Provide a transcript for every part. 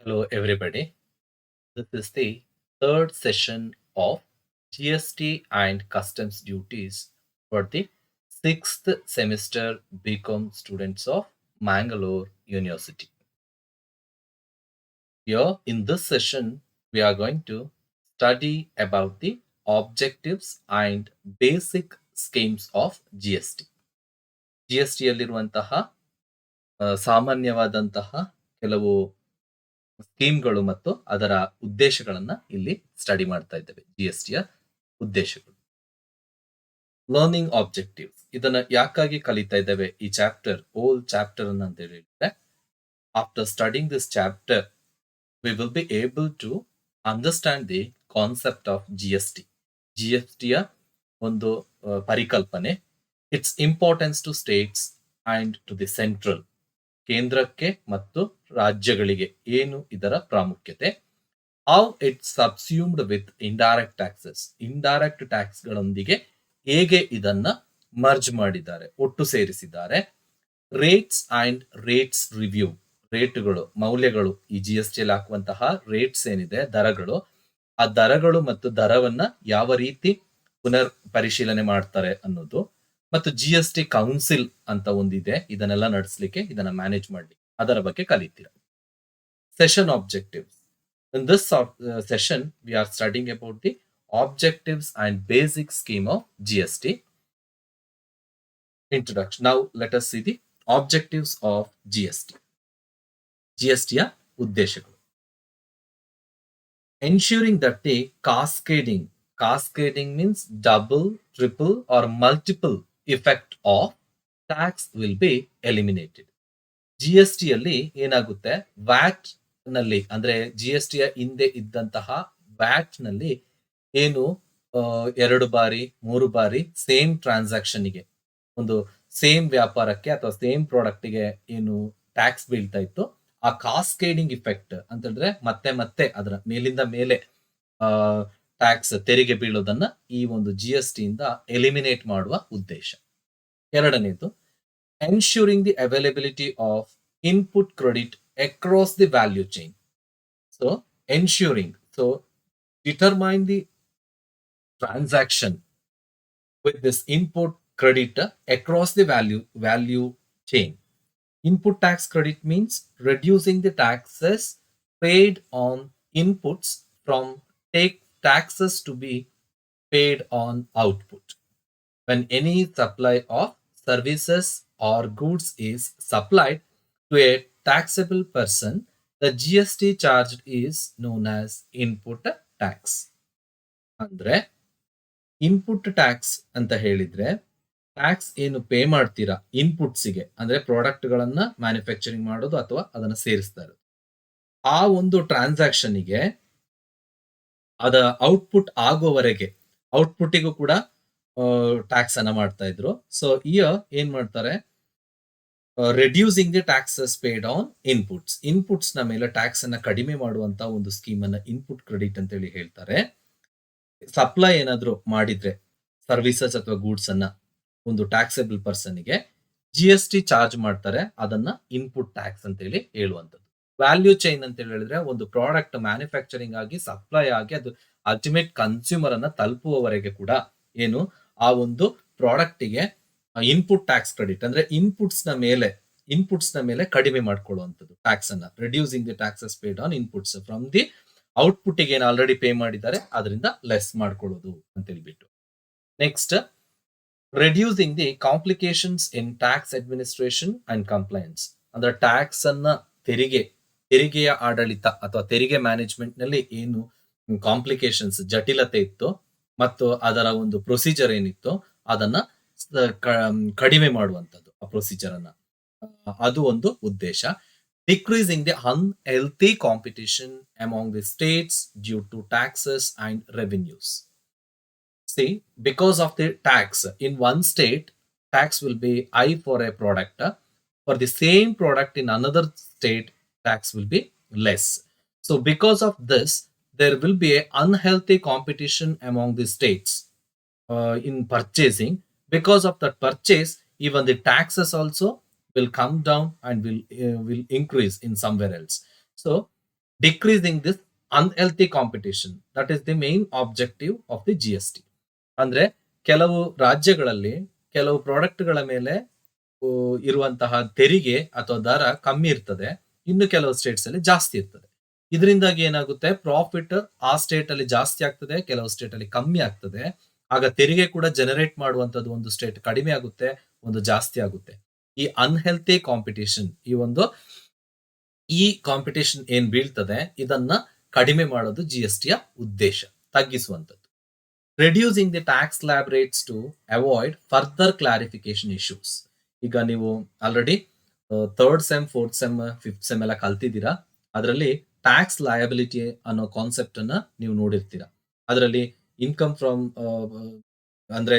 Hello, everybody. This is the third session of GST and customs duties for the sixth semester BCom students of Mangalore University. Here, in this session, we are going to study about the objectives and basic schemes of GST. ಜಿಎಸ್ಟಿಯಲ್ಲಿರುವಂತಹ ಸಾಮಾನ್ಯವಾದಂತಹ ಕೆಲವು ಸ್ಕೀಮ್ಗಳು ಮತ್ತು ಅದರ ಉದ್ದೇಶಗಳನ್ನ ಇಲ್ಲಿ study ಮಾಡ್ತಾ ಇದ್ದೇವೆ. ಜಿಎಸ್ಟಿಯ ಉದ್ದೇಶಗಳು. Learning objectives ಇದನ್ನ ಯಾಕಾಗಿ ಕಲಿತಾ ಇದ್ದೇವೆ ಈ ಚಾಪ್ಟರ್ ಚಾಪ್ಟರ್ ಅನ್ನ ಅಂತ ಹೇಳಿದ್ರೆ, after studying this chapter we will be able to understand the concept of GST. ಜಿಎಸ್ಟಿಯ ಒಂದು ಪರಿಕಲ್ಪನೆ, its importance to states and to the central, ಕೇಂದ್ರಕ್ಕೆ ಮತ್ತು ರಾಜ್ಯಗಳಿಗೆ ಏನು ಇದರ ಪ್ರಾಮುಖ್ಯತೆ, how it subsumed with indirect taxes, indirect tax ಗಳೊಂದಿಗೆ ಹೇಗೆ ಇದನ್ನ ಮರ್ಜ್ ಮಾಡಿದ್ದಾರೆ, ಒಟ್ಟು ಸೇರಿಸಿದ್ದಾರೆ, ರೇಟ್ಸ್ ಅಂಡ್ ರೇಟ್ಸ್ ರಿವ್ಯೂ, ರೇಟ್ಗಳು ಮೌಲ್ಯಗಳು, ಈ ಜಿ ಎಸ್ ಟಿ ಹಾಕುವಂತಹ ರೇಟ್ಸ್ ಏನಿದೆ ದರಗಳು, ಆ ದರಗಳು ಮತ್ತು ದರವನ್ನ ಯಾವ ರೀತಿ ಪುನರ್ ಪರಿಶೀಲನೆ ಮಾಡ್ತಾರೆ ಅನ್ನೋದು, ಮತ್ತು ಜಿ ಎಸ್ ಟಿ ಕೌನ್ಸಿಲ್ ಅಂತ ಒಂದಿದೆ, ಇದನ್ನೆಲ್ಲ ನಡೆಸಲಿಕ್ಕೆ, ಇದನ್ನ ಮ್ಯಾನೇಜ್ ಮಾಡ್ಲಿಕ್ಕೆ, ಅದರ ಬಗ್ಗೆ ಕಲಿತೀರ. Session objectives. In this session, we are studying about the objectives and basic scheme of GST. Introduction. Now, let us see the objectives of GST. GST ಯ ಉದ್ದೇಶಗಳು. Ensuring that the cascading means double, triple or multiple effect of tax will be eliminated. GST ಯಲ್ಲಿ ಏನಾಗುತ್ತೆ, watt ನಲ್ಲಿ ಅಂದ್ರೆ G S ಟಿಯ ಹಿಂದೆ ಇದ್ದಂತಹ watt ನಲ್ಲಿ ಏನು 2 ಬಾರಿ 3 ಬಾರಿ ಸೇಮ್ ಟ್ರಾನ್ಸಾಕ್ಷನ್ಗೆ, ಒಂದು ಸೇಮ್ ವ್ಯಾಪಾರಕ್ಕೆ ಅಥವಾ ಸೇಮ್ ಪ್ರಾಡಕ್ಟ್ಗೆ ಏನು ಟ್ಯಾಕ್ಸ್ ಬೀಳ್ತಾ ಇತ್ತು, ಆ ಕಾಸ್ಕೇಡಿಂಗ್ ಇಫೆಕ್ಟ್ ಅಂತ ಹೇಳಿದ್ರೆ ಮತ್ತೆ ಮತ್ತೆ ಅದರ ಮೇಲಿಂದ ಮೇಲೆ ಟ್ಯಾಕ್ಸ್ ತೆರಿಗೆ ಬೀಳೋದನ್ನ ಈ ಒಂದು ಜಿ ಎಸ್ ಟಿ ಇಂದ ಎಲಿಮಿನೇಟ್ ಮಾಡುವ ಉದ್ದೇಶ. ಎರಡನೇದು, ensuring the availability of input credit across the value chain. So, determine the transaction with this input credit across the value chain. Input tax credit means reducing the taxes paid on inputs from taxes to be paid on output. When any supply of services or goods is supplied to a taxable person, the GST charged is known as input tax. ಅಂದ್ರೆ input tax ಅಂತ ಹೇಳಿದ್ರೆ, tax ಏನು pay ಮಾಡ್ತೀರಾ ಇನ್ಪುಟ್ಸ್ಗೆ, ಅಂದ್ರೆ product ಗಳನ್ನ manufacturing ಮಾಡೋದು ಅಥವಾ ಅದನ್ನ ಸೇರಿಸ್ತಾ ಇರೋದು, ಆ ಒಂದು ಟ್ರಾನ್ಸಾಕ್ಷನ್ಗೆ ಅದ ಔಟ್ಪುಟ್ ಆಗೋವರೆಗೆ, ಔಟ್ಪುಟ್ಟಿಗೂ ಕೂಡ ಟ್ಯಾಕ್ಸ್ ಅನ್ನ ಮಾಡ್ತಾ ಇದ್ರು. ಸೊ ಏನ್ ಮಾಡ್ತಾರೆ, reducing the taxes paid on inputs ನ ಮೇಲೆ ಟ್ಯಾಕ್ಸ್ ಅನ್ನ ಕಡಿಮೆ ಮಾಡುವಂತ ಒಂದು ಸ್ಕೀಮ್ ಅನ್ನ ಇನ್ಪುಟ್ ಕ್ರೆಡಿಟ್ ಅಂತ ಹೇಳಿ ಹೇಳ್ತಾರೆ. ಸಪ್ಲೈ ಏನಾದ್ರು ಮಾಡಿದ್ರೆ ಸರ್ವಿಸಸ್ ಅಥವಾ ಗೂಡ್ಸ್ ಅನ್ನ ಒಂದು ಟ್ಯಾಕ್ಸೇಬಲ್ ಪರ್ಸನ್ಗೆ ಜಿ ಎಸ್ ಟಿ ಚಾರ್ಜ್ ಮಾಡ್ತಾರೆ, ಅದನ್ನ ಇನ್ಪುಟ್ ಟ್ಯಾಕ್ಸ್ ಅಂತ ಹೇಳಿ ಹೇಳುವಂಥದ್ದು. ವ್ಯಾಲ್ಯೂ ಚೈನ್ ಅಂತ ಹೇಳಿದ್ರೆ ಒಂದು ಪ್ರಾಡಕ್ಟ್ ಮ್ಯಾನುಫ್ಯಾಕ್ಚರಿಂಗ್ ಆಗಿ ಸಪ್ಲೈ ಆಗಿ ಅದು ಅಲ್ಟಿಮೇಟ್ ಕನ್ಸ್ಯೂಮರ್ ಅನ್ನ ತಲುಪುವವರೆಗೆ ಕೂಡ ಏನು ಆ ಒಂದು ಪ್ರಾಡಕ್ಟಿಗೆ ಇನ್ಪುಟ್ ಟ್ಯಾಕ್ಸ್ ಕ್ರೆಡಿಟ್ ಅಂದ್ರೆ ಇನ್ಪುಟ್ಸ್ ನ ಮೇಲೆ ಕಡಿಮೆ ಮಾಡ್ಕೊಳ್ಳುವಂಥದ್ದು ಟ್ಯಾಕ್ಸ್ ಅನ್ನ, reducing the taxes paid on inputs from the output ಗೆ ಏನು ಆಲ್ರೆಡಿ ಪೇ ಮಾಡಿದ್ದಾರೆ ಅದರಿಂದ ಲೆಸ್ ಮಾಡ್ಕೊಳ್ಳೋದು ಅಂತ ಹೇಳ್ಬಿಟ್ಟು. Next, reducing the complications in tax administration and compliance. ಅಂದ್ರೆ ಟ್ಯಾಕ್ಸ್ ಅನ್ನ ತೆರಿಗೆಯ ಆಡಳಿತ ಅಥವಾ ತೆರಿಗೆ ಮ್ಯಾನೇಜ್ಮೆಂಟ್ ನಲ್ಲಿ ಏನು ಕಾಂಪ್ಲಿಕೇಶನ್ಸ್, ಜಟಿಲತೆ ಇತ್ತು ಮತ್ತು ಅದರ ಒಂದು ಪ್ರೊಸೀಜರ್ ಏನಿತ್ತು ಅದನ್ನ ಕಡಿಮೆ ಮಾಡುವಂಥದ್ದು, ಆ ಪ್ರೊಸೀಜರ್ ಅನ್ನ, ಅದು ಒಂದು ಉದ್ದೇಶ. Decreasing the unhealthy competition among the states due to taxes and revenues. See, because of the tax in one state, tax will be high for a product. For the same product in another state, tax will be less. So because of this, there will be a unhealthy competition among the states in purchasing. Because of that purchase, even the taxes also will come down and will increase in somewhere else. So decreasing this unhealthy competition. That is the main objective of the GST. ಅಂದ್ರೆ ಕೆಲವು ರಾಜ್ಯಗಳಲ್ಲಿ ಕೆಲವು ಪ್ರಾಡಕ್ಟ್‌ಗಳ ಮೇಲೆ ಇರುವಂತಹ ತೆರಿಗೆ ಅಥವಾ ದರ ಕಮ್ಮಿ ಇರ್ತದೆ. ಇನ್ನು ಕೆಲವು ಸ್ಟೇಟ್ಸ್ ಅಲ್ಲಿ ಜಾಸ್ತಿ ಇರ್ತದೆ. ಇದರಿಂದಾಗಿ ಏನಾಗುತ್ತೆ, ಪ್ರಾಫಿಟ್ ಆ ಸ್ಟೇಟ್ ಅಲ್ಲಿ ಜಾಸ್ತಿ ಆಗ್ತದೆ, ಕೆಲವು ಸ್ಟೇಟ್ ಅಲ್ಲಿ ಕಮ್ಮಿ ಆಗ್ತದೆ. ಆಗ ತೆರಿಗೆ ಕೂಡ ಜನರೇಟ್ ಮಾಡುವಂತದ್ದು ಒಂದು ಸ್ಟೇಟ್ ಕಡಿಮೆ ಆಗುತ್ತೆ, ಒಂದು ಜಾಸ್ತಿ ಆಗುತ್ತೆ. ಈ ಅನ್‌ಹೆಲ್ತಿ ಕಾಂಪಿಟಿಷನ್, ಈ ಕಾಂಪಿಟೇಷನ್ ಏನ್ ಬೀಳ್ತದೆ ಇದನ್ನ ಕಡಿಮೆ ಮಾಡೋದು GST ಯ ಉದ್ದೇಶ, ತಗ್ಗಿಸುವಂತದ್ದು. Reducing the tax slab rates to avoid further clarification issues. ಈಗ ನೀವು already third sem, fourth sem, fifth sem ಎಲ್ಲ ಕಲ್ತಿದ್ದೀರಾ. ಅದರಲ್ಲಿ ಟ್ಯಾಕ್ಸ್ ಲಯಬಿಲಿಟಿ ಅನ್ನೋ ಕಾನ್ಸೆಪ್ಟ್ ಅನ್ನ ನೀವು ನೋಡಿರ್ತೀರಾ. ಅದರಲ್ಲಿ ಇನ್ಕಮ್ ಫ್ರಮ್ ಅಂದ್ರೆ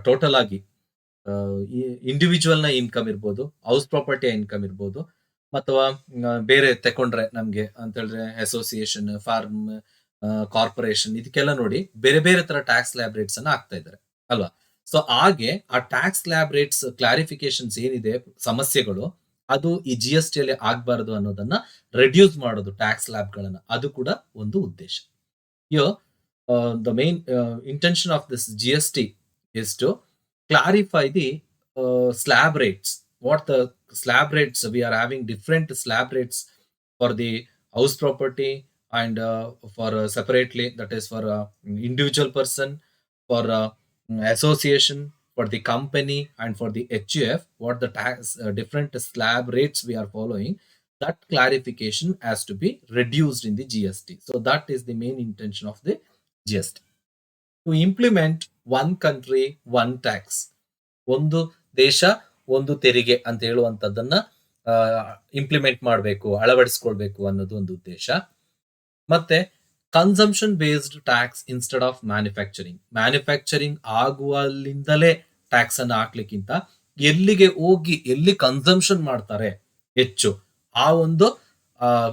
ಟೋಟಲ್ ಆಗಿ ಇಂಡಿವಿಜುವಲ್ ನ ಇನ್ಕಮ್ ಇರ್ಬೋದು, ಹೌಸ್ ಪ್ರಾಪರ್ಟಿಯ ಇನ್ಕಮ್ ಇರ್ಬೋದು, ಅಥವಾ ಬೇರೆ ತಕೊಂಡ್ರೆ ನಮ್ಗೆ ಅಂತ ಹೇಳಿದ್ರೆ ಅಸೋಸಿಯೇಷನ್, ಫಾರ್ಮ್, ಕಾರ್ಪೊರೇಷನ್, ಇದಕ್ಕೆಲ್ಲ ನೋಡಿ ಬೇರೆ ಬೇರೆ ತರ ಟ್ಯಾಕ್ಸ್ ಸ್ಲ್ಯಾಬ್ ರೇಟ್ಸ್ ಅನ್ನ ಹಾಕ್ತಾ ಇದ್ದಾರೆ ಅಲ್ವಾ. ಸೊ ಹಾಗೆ ಆ ಟ್ಯಾಕ್ಸ್ ಸ್ಲ್ಯಾಬ್ ರೇಟ್ಸ್ ಕ್ಲಾರಿಫಿಕೇಶನ್ಸ್ ಏನಿದೆ, ಸಮಸ್ಯೆಗಳು, ಅದು ಈ GST ಅಲ್ಲಿ ಆಗ್ಬಾರ್ದು ಅನ್ನೋದನ್ನ ರೆಡ್ಯೂಸ್ ಮಾಡೋದು ಟ್ಯಾಕ್ಸ್ ಸ್ಲ್ಯಾಬ್ ಗಳನ್ನ, ಅದು ಕೂಡ ಒಂದು ಉದ್ದೇಶ. Here, the main intention of this GST is to clarify the slab rates. What the slab rates, we are having different slab rates for the house property and for separately, that is for individual person, for association, for the company, and for the HUF. What the tax different slab rates we are following, that clarification has to be reduced in the GST. So that is the main intention of the GST. To implement one country one tax, ಒಂದು ದೇಶ ಒಂದು ತೆರಿಗೆ ಅಂತ ಹೇಳುವಂತದ್ದನ್ನ implement ಮಾಡಬೇಕು, ಅಳವಡಿಸ್ಕೊಳ್ಬೇಕು ಅನ್ನೋದು ಒಂದು ಉದ್ದೇಶ. ಮತ್ತೆ consumption based tax instead of manufacturing ಆಗುವಲ್ಲಿಂದಲೇ ಟ್ಯಾಕ್ಸ್ ಅನ್ನ ಹಾಕ್ಲಿಕ್ಕಿಂತ ಎಲ್ಲಿಗೆ ಹೋಗಿ ಎಲ್ಲಿ ಕನ್ಸಂಪ್ಷನ್ ಮಾಡ್ತಾರೆ ಹೆಚ್ಚು, ಆ ಒಂದು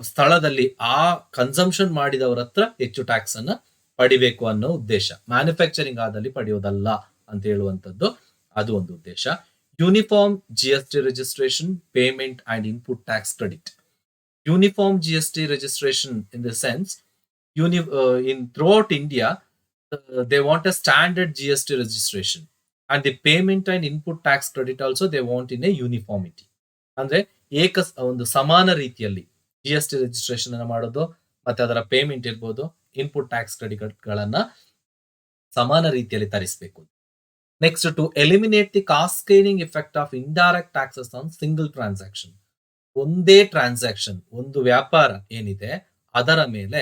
ಸ್ಥಳದಲ್ಲಿ ಆ ಕನ್ಸಂಪ್ಷನ್ ಮಾಡಿದವರ ಹತ್ರ ಹೆಚ್ಚು ಟ್ಯಾಕ್ಸ್ ಅನ್ನ ಪಡಿಬೇಕು ಅನ್ನೋ ಉದ್ದೇಶ. ಮ್ಯಾನುಫ್ಯಾಕ್ಚರಿಂಗ್ ಆದಲ್ಲಿ ಪಡೆಯೋದಲ್ಲ ಅಂತ ಹೇಳುವಂತದ್ದು, ಅದು ಒಂದು ಉದ್ದೇಶ. Uniform GST registration, payment and input tax credit. Uniform GST registration in the sense, in throughout India, they want a standard GST registration, and the payment and input tax credit also they want in a uniformity. ಅಂದ್ರೆ ಒಂದು ಸಮಾನ ರೀತಿಯಲ್ಲಿ GST registration ಅನ್ನ ಮಾಡೋದು, ಮತ್ತೆ ಅದರ payment ಇರ್ಬೋದು, input tax credit ಗಳನ್ನ ಸಮಾನ ರೀತಿಯಲ್ಲಿ ತರಿಸಬೇಕು. Next, to eliminate the cascading effect of indirect taxes on single transaction. ಒಂದೇ ಟ್ರಾನ್ಸಾಕ್ಷನ್, ಒಂದು ವ್ಯಾಪಾರ ಏನಿದೆ ಅದರ ಮೇಲೆ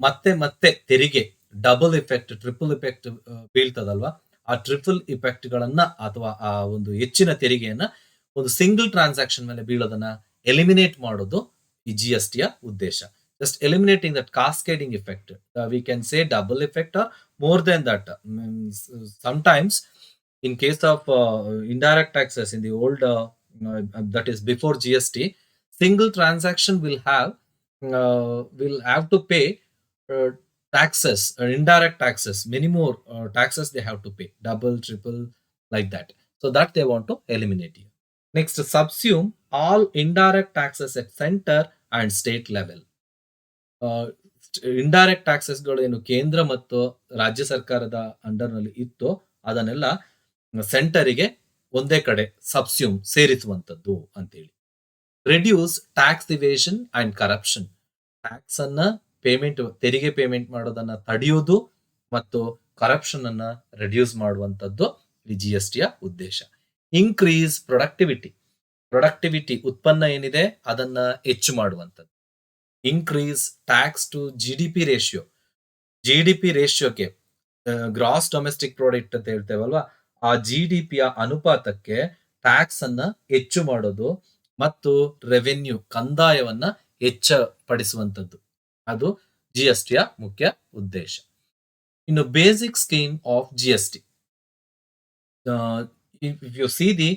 ಮತ್ತೆ ಮತ್ತೆ ತೆರಿಗೆ, ಡಬಲ್ ಇಫೆಕ್ಟ್, ಟ್ರಿಪಲ್ ಇಫೆಕ್ಟ್ ಬೀಳ್ತದಲ್ವಾ, ಆ ಟ್ರಿಪಲ್ ಇಫೆಕ್ಟ್ ಗಳನ್ನ ಅಥವಾ ಆ ಒಂದು ಹೆಚ್ಚಿನ ತೆರಿಗೆಯನ್ನ ಒಂದು ಸಿಂಗಲ್ ಟ್ರಾನ್ಸಾಕ್ಷನ್ ಮೇಲೆ ಬೀಳೋದನ್ನ ಎಲಿಮಿನೇಟ್ ಮಾಡೋದು ಈ GST ಯ ಉದ್ದೇಶ. Just eliminating that cascading effect. We can say double effect or more then that. Sometimes in case of indirect taxes in the old that is before GST, single transaction will have to pay taxes, indirect taxes, many more taxes they have to pay, double, triple, like that. So that they want to eliminate here. Next, subsume all indirect taxes at center and state level. Indirect taxes ಗಳು ಏನು ಕೇಂದ್ರ ಮತ್ತು ರಾಜ್ಯ ಸರ್ಕಾರದ under ನಲ್ಲಿ ಇತ್ತು, ಅದನ್ನೆಲ್ಲ ಸೆಂಟರಿಗೆ ಒಂದೇ ಕಡೆ ಸಬ್ಸ್ಯೂಮ್, ಸೇರಿಸುವಂತದ್ದು ಅಂತೇಳಿ. Reduce tax evasion and corruption. Tax ಅನ್ನ ತೆರಿಗೆ ಪೇಮೆಂಟ್ ಮಾಡೋದನ್ನ ತಡೆಯೋದು ಮತ್ತು ಕರಪ್ಷನ್ ಅನ್ನ ರೆಡ್ಯೂಸ್ ಮಾಡುವಂತದ್ದು ಈ GST ಯ ಉದ್ದೇಶ. ಇನ್ಕ್ರೀಸ್ ಪ್ರೊಡಕ್ಟಿವಿಟಿ, ಉತ್ಪನ್ನ ಏನಿದೆ ಅದನ್ನ ಹೆಚ್ಚು ಮಾಡುವಂತದ್ದು. Increase tax to GDP ratio. GDP ರೇಷಿಯೋಕ್ಕೆ, ಗ್ರಾಸ್ ಡೊಮೆಸ್ಟಿಕ್ ಪ್ರಾಡಕ್ಟ್ ಅಂತ ಹೇಳ್ತೇವಲ್ವಾ, ಆ GDP ಯ ಅನುಪಾತಕ್ಕೆ ಟ್ಯಾಕ್ಸ್ ಅನ್ನ ಹೆಚ್ಚು ಮಾಡೋದು ಮತ್ತು ರೆವೆನ್ಯೂ, ಕಂದಾಯವನ್ನ ಹೆಚ್ಚಪಡಿಸುವಂತದ್ದು, ಅದು GST ಯ ಮುಖ್ಯ ಉದ್ದೇಶ. ಇನ್ನು basic scheme of GST. If you see the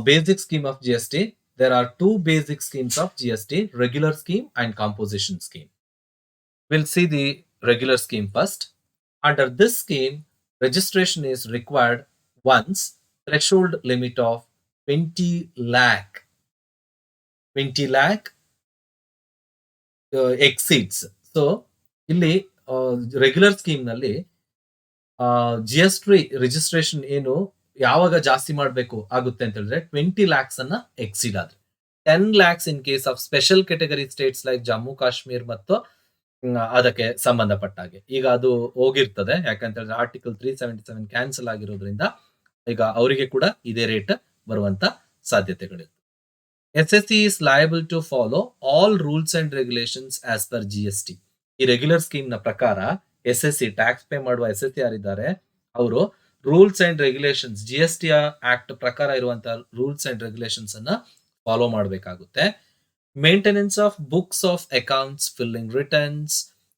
basic scheme of GST, there are two basic schemes of GST: regular scheme and composition scheme. We'll see the regular scheme first. Under this scheme, registration is required once threshold limit of 20 lakh exceeds. So ಇಲ್ಲಿ regular scheme ನಲ್ಲಿ GST registration ಏನು ಯಾವಾಗ ಜಾಸ್ತಿ ಮಾಡಬೇಕು ಆಗುತ್ತೆ ಅಂತ ಹೇಳಿದ್ರೆ 20 lakhs ಅನ್ನ ಎಕ್ಸೀಡ್ ಆದ್ರೆ, 10 lakhs in case of special category States like Jammu Kashmir ಮತ್ತು ಅದಕ್ಕೆ ಸಂಬಂಧಪಟ್ಟ ಹಾಗೆ. ಈಗ ಅದು ಹೋಗಿರ್ತದೆ, ಯಾಕಂತ ಹೇಳಿದ್ರೆ ಆರ್ಟಿಕಲ್ 377 ಕ್ಯಾನ್ಸಲ್ ಆಗಿರೋದ್ರಿಂದ ಈಗ ಅವರಿಗೆ ಕೂಡ ಇದೇ ರೇಟ್ ಬರುವಂತ ಸಾಧ್ಯತೆಗಳಿದೆ. SSC is liable to follow all rules and regulations as per GST. ಈ ರೆಗ್ಯುಲರ್ ಸ್ಕೀಮ್ ನ ಪ್ರಕಾರ SSC ಟ್ಯಾಕ್ಸ್ ಪೇ ಮಾಡುವ SSC ಯಾರಿದ್ದಾರೆ ಅವರು rules and regulations GST act ಪ್ರಕಾರ ಇರುವಂತಹ ರೂಲ್ಸ್ ಅಂಡ್ ರೆಗ್ಯುಲೇಷನ್ಸ್ ಅನ್ನ ಫಾಲೋ ಮಾಡಬೇಕಾಗುತ್ತೆ. Maintenance of books of accounts, filling returns,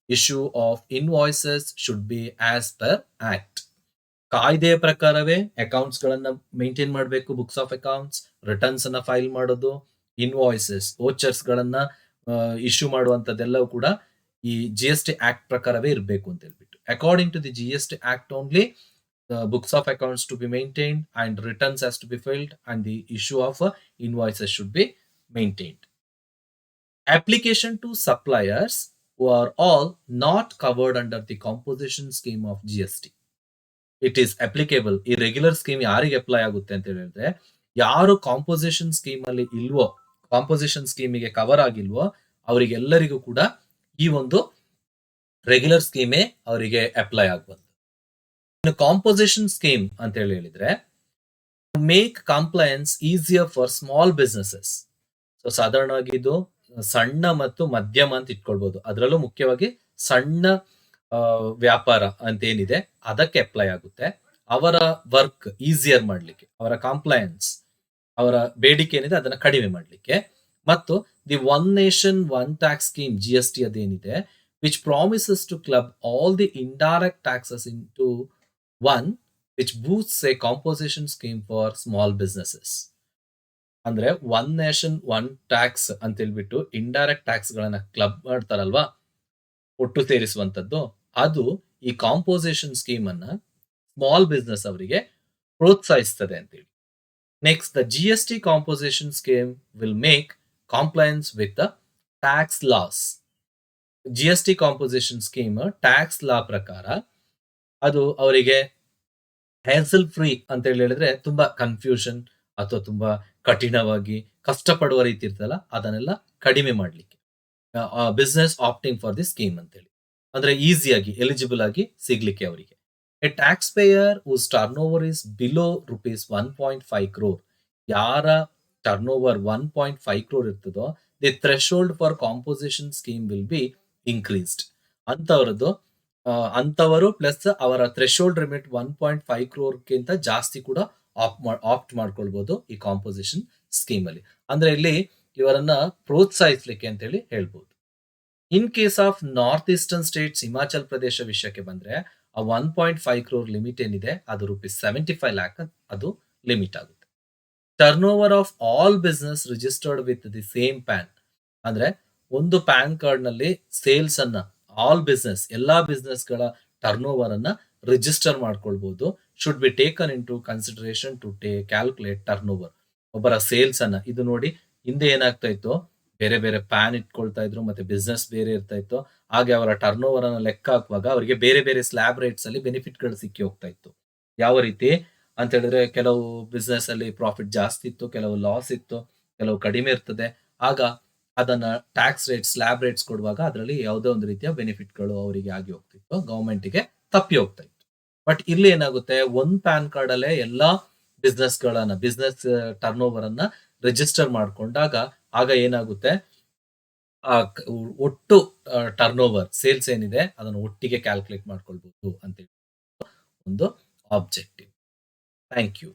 issue of invoices should be as per act. ಕಾಯ್ದೆಯ ಪ್ರಕಾರವೇ ಅಕೌಂಟ್ಸ್ ಗಳನ್ನ ಮೇಂಟೈನ್ ಮಾಡಬೇಕು, ಬುಕ್ಸ್ ಆಫ್ ಅಕೌಂಟ್ಸ್, ರಿಟರ್ನ್ಸ್ ಅನ್ನ ಫೈಲ್ ಮಾಡೋದು, ಇನ್ವಾಯ್ಸಸ್ ವೋಚರ್ಸ್ ಗಳನ್ನ ಇಶ್ಯೂ ಮಾಡುವಂತದ್ದೆಲ್ಲವೂ ಕೂಡ ಈ GST ಆಕ್ಟ್ ಪ್ರಕಾರವೇ ಇರಬೇಕು ಅಂತ ಹೇಳ್ಬಿಟ್ಟು. According to the GST act only books of accounts to be maintained and returns has to be filed and the issue of invoices should be maintained. Application to suppliers who are all not covered under the composition scheme of GST. It is applicable. ಈ regular scheme ಯಾರಿಗೆ apply ಆಗುತ್ತೆ ಅಂತ ಹೇಳಿದ್ರೆ, ಯಾರು composition scheme ಅಲ್ಲಿ ಇಲ್ವೋ, composition ಸ್ಕೀಮಿಗೆ cover ಆಗಿಲ್ವೋ ಅವರಿಗೆಲ್ಲರಿಗೂ ಕೂಡ ಈ ಒಂದು ರೆಗ್ಯುಲರ್ ಸ್ಕೀಮೇ ಅವರಿಗೆ ಅಪ್ಲೈ ಆಗುವಂತ. ಕಾಂಪೋಸಿಷನ್ ಸ್ಕೀಮ್ ಅಂತ ಹೇಳಿದ್ರೆ make compliance easier for small businesses. So ಸಾಧಾರಣವಾಗಿ ಇದು ಸಣ್ಣ ಮತ್ತು ಮಧ್ಯಮ ಅಂತ ಇಟ್ಕೊಳ್ಬಹುದು. ಅದರಲ್ಲೂ ಮುಖ್ಯವಾಗಿ ಸಣ್ಣ ವ್ಯಾಪಾರ ಅಂತ ಏನಿದೆ ಅದಕ್ಕೆ ಅಪ್ಲೈ ಆಗುತ್ತೆ. ಅವರ ವರ್ಕ್ ಈಸಿಯರ್ ಮಾಡ್ಲಿಕ್ಕೆ, ಅವರ ಕಂಪ್ಲೈನ್ಸ್, ಅವರ ಬೇಡಿಕೆ ಏನಿದೆ ಅದನ್ನ ಕಡಿಮೆ ಮಾಡ್ಲಿಕ್ಕೆ. ಮತ್ತು the one nation one tax scheme GST ಅದೇನಿದೆ which promises to club all the indirect taxes into one which boosts a composition scheme for small businesses. ಅಂದ್ರೆ ಒನ್ ನೇಷನ್ ಒನ್ ಟ್ಯಾಕ್ಸ್ ಅಂತ ಹೇಳ್ಬಿಟ್ಟು ಇಂಡೈರೆಕ್ಟ್ ಟ್ಯಾಕ್ಸ್ ಗಳನ್ನ club ಮಾಡ್ತಾರಲ್ವಾ, ಒಟ್ಟು ಸೇರಿಸುವಂತದ್ದು, ಅದು ಈ ಕಾಂಪೋಸಿಷನ್ ಸ್ಕೀಮ್ ಅನ್ನ ಸ್ಮಾಲ್ ಬಿಸ್ನೆಸ್ ಅವರಿಗೆ ಪ್ರೋತ್ಸಾಹಿಸ್ತದೆ ಅಂತೇಳಿ. Next, the GST composition scheme will make compliance with the tax laws. GST composition scheme tax ಲಾ ಪ್ರಕಾರ ಅದು ಅವರಿಗೆ ಹ್ಯಾಸಲ್ ಫ್ರೀ ಅಂತ ಹೇಳಿದ್ರೆ ತುಂಬಾ ಕನ್ಫ್ಯೂಷನ್ ಅಥವಾ ತುಂಬಾ ಕಠಿಣವಾಗಿ ಕಷ್ಟಪಡುವ ರೀತಿ ಇರ್ತಲ್ಲ, ಅದನ್ನೆಲ್ಲ ಕಡಿಮೆ ಮಾಡ್ಲಿಕ್ಕೆ business opting for the scheme ಅಂತೇಳಿ, ಅಂದ್ರೆ ಈಸಿಯಾಗಿ ಎಲಿಜಿಬಲ್ ಆಗಿ ಸಿಗ್ಲಿಕ್ಕೆ ಅವರಿಗೆ. A taxpayer whose turnover is below ₹1.5 crore, ಯಾರ ಟರ್ನ್ ಓವರ್ 1.5 crore ಇರ್ತದೋ the threshold for composition scheme will be increased. ಅಂತವರು ಪ್ಲಸ್ ಅವರ ಥ್ರೆಶೋಲ್ಡ್ ಲಿಮಿಟ್ 1.5 crore ಗಿಂತ ಜಾಸ್ತಿ ಕೂಡ ಆಪ್ಟ್ ಮಾಡ್ಕೊಳ್ಬಹುದು ಈ ಕಾಂಪೋಸಿಷನ್ ಸ್ಕೀಮ್ ಅಲ್ಲಿ. ಅಂದ್ರೆ ಇಲ್ಲಿ ಇವರನ್ನ ಪ್ರೋತ್ಸಾಹಿಸ್ಲಿಕ್ಕೆ ಅಂತ ಹೇಳಿ ಹೇಳ್ಬೋದು. In case of north eastern States, Himachal Pradesh ವಿಷಯಕ್ಕೆ ಬಂದ್ರೆ ಆ 1.5 crore ಲಿಮಿಟ್ ಏನಿದೆ ಅದು ₹75 lakh ಅದು ಲಿಮಿಟ್ ಆಗುತ್ತೆ. Turnover of all business registered with the same PAN, ಅಂದ್ರೆ ಒಂದು ಪ್ಯಾನ್ ಕಾರ್ಡ್ ನಲ್ಲಿ ಸೇಲ್ಸ್ ಅನ್ನ ಆಲ್ ಬಿಸ್ನೆಸ್, ಎಲ್ಲಾ ಬಿಸ್ನೆಸ್ ಗಳ ಟರ್ನ್ ಓವರ್ ಅನ್ನ ರಿಜಿಸ್ಟರ್ ಮಾಡ್ಕೊಳ್ಬಹುದು. Should be taken into consideration to calculate turnover. ಒಬ್ಬರ ಸೇಲ್ಸ್ ಅನ್ನ, ಇದು ನೋಡಿ ಹಿಂದೆ ಏನಾಗ್ತಾ ಇತ್ತು, ಬೇರೆ ಬೇರೆ ಪ್ಯಾನ್ ಇಟ್ಕೊಳ್ತಾ ಇದ್ರು ಮತ್ತೆ ಬಿಸ್ನೆಸ್ ಬೇರೆ ಇರ್ತಾ ಇತ್ತು. ಹಾಗೆ ಅವರ ಟರ್ನ್ ಓವರ್ ಅನ್ನ ಲೆಕ್ಕ ಹಾಕುವಾಗ ಅವರಿಗೆ ಬೇರೆ ಬೇರೆ ಸ್ಲ್ಯಾಬ್ ರೇಟ್ಸ್ ಅಲ್ಲಿ ಬೆನಿಫಿಟ್ ಗಳು ಸಿಕ್ಕಿ ಹೋಗ್ತಾ ಇತ್ತು. ಯಾವ ರೀತಿ ಅಂತ ಹೇಳಿದ್ರೆ, ಕೆಲವು ಬಿಸ್ನೆಸ್ ಅಲ್ಲಿ ಪ್ರಾಫಿಟ್ ಜಾಸ್ತಿ ಇತ್ತು, ಕೆಲವು ಲಾಸ್ ಇತ್ತು, ಕೆಲವು ಕಡಿಮೆ ಇರ್ತದೆ. ಆಗ ಅದನ್ನ ಟ್ಯಾಕ್ಸ್ ರೇಟ್ ಸ್ಲ್ಯಾಬ್ ರೇಟ್ಸ್ ಕೊಡುವಾಗ ಅದರಲ್ಲಿ ಯಾವುದೋ ಒಂದು ರೀತಿಯ ಬೆನಿಫಿಟ್ ಗಳು ಅವರಿಗೆ ಆಗಿ ಹೋಗ್ತಿತ್ತು, ಗವರ್ಮೆಂಟ್ ಗೆ ತಪ್ಪಿ ಹೋಗ್ತಾ ಇತ್ತು. ಬಟ್ ಇಲ್ಲಿ ಏನಾಗುತ್ತೆ, ಒಂದ್ ಪ್ಯಾನ್ ಕಾರ್ಡ್ ಅಲ್ಲೇ ಎಲ್ಲಾ ಬಿಸ್ನೆಸ್ ಟರ್ನ್ ಓವರ್ ಅನ್ನ ರಿಜಿಸ್ಟರ್ ಮಾಡ್ಕೊಂಡಾಗ ಆಗ ಏನಾಗುತ್ತೆ, ಒಟ್ಟು ಟರ್ನ್ ಓವರ್ ಸೇಲ್ಸ್ ಏನಿದೆ ಅದನ್ನು ಒಟ್ಟಿಗೆ ಕ್ಯಾಲ್ಕುಲೇಟ್ ಮಾಡ್ಕೊಳ್ಬಹುದು ಅಂತ ಒಂದು ಆಬ್ಜೆಕ್ಟಿವ್. Thank you.